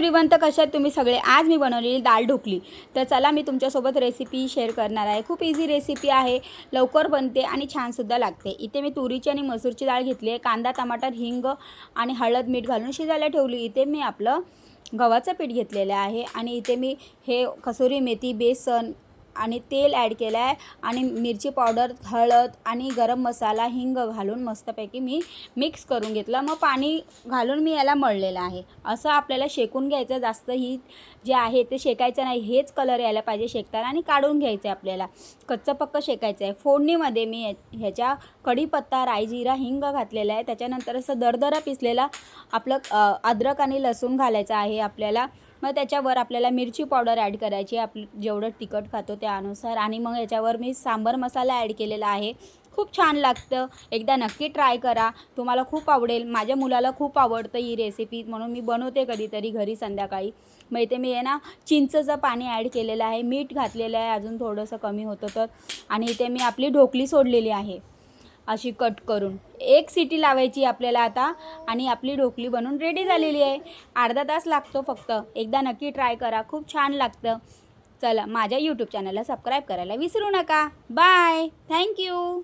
Everyone, तर कशा आहेत तुम्ही सगळे। आज मी बनवलेली दाल ढोकली। तर चला मी तुमच्यासोबत रेसिपी शेअर करणार आहे। खूप इझी रेसिपी आहे, लवकर बनते आणि छान सुद्धा लागते। इथे मी तुरीची आणि मसूरची डाळ घेतली आहे। कांदा, टमाटर, हिंग आणि हळद मीठ घालून शिजायला ठेवली। इथे मी आपलं गव्हाचं पीठ घेतलेलं आहे आणि इथे मी हे कसुरी मेथी, बेसन आणि तेल ॲड केलं आहे आणि मिरची पावडर, हळद आणि गरम मसाला, हिंग घालून मस्तपैकी मी मिक्स करून घेतलं। मग पाणी घालून मी याला मळलेलं आहे। असं आपल्याला शेकून घ्यायचं, जास्त ही जे आहे ते शेकायचं नाही, हेच कलर यायला पाहिजे शेकताना आणि काढून घ्यायचं आहे आपल्याला, कच्चं पक्कं शेकायचं आहे। फोडणीमध्ये मी ह्याच्या कढीपत्ता, राई, जिरा, हिंग घातलेला आहे। त्याच्यानंतर असं दरदरा पिसलेला आपलं अद्रक आणि लसूण घालायचं आहे आपल्याला। मग त्याच्यावर आपल्याला मिरची पावडर ॲड करायची, आपलं जेवढं तिखट खातो त्यानुसार। आणि मग याच्यावर मी सांबर मसाला ॲड केलेला आहे। खूप छान लागतं, एकदा नक्की ट्राय करा, तुम्हाला खूप आवडेल। माझ्या मुलाला खूप आवडतं ही रेसिपी, म्हणून मी बनवते कधीतरी घरी संध्याकाळी। मग इथे मी आहे ना चिंचचं पाणी ॲड केलेलं आहे, मीठ घातलेलं आहे, अजून थोडंसं कमी होतं तर। आणि इथे मी आपली ढोकली सोडलेली आहे अशी कट करून। एक सिटी लावायची आपल्याला आता आणि आपली ढोकली बनून रेडी झालेली आहे। अर्धा तास लागतो फक्त, एकदा नक्की ट्राय करा, खूप छान लागतं। चला, माझ्या यूट्यूब चॅनलला सबस्क्राईब करायला विसरू नका। Bye, thank you.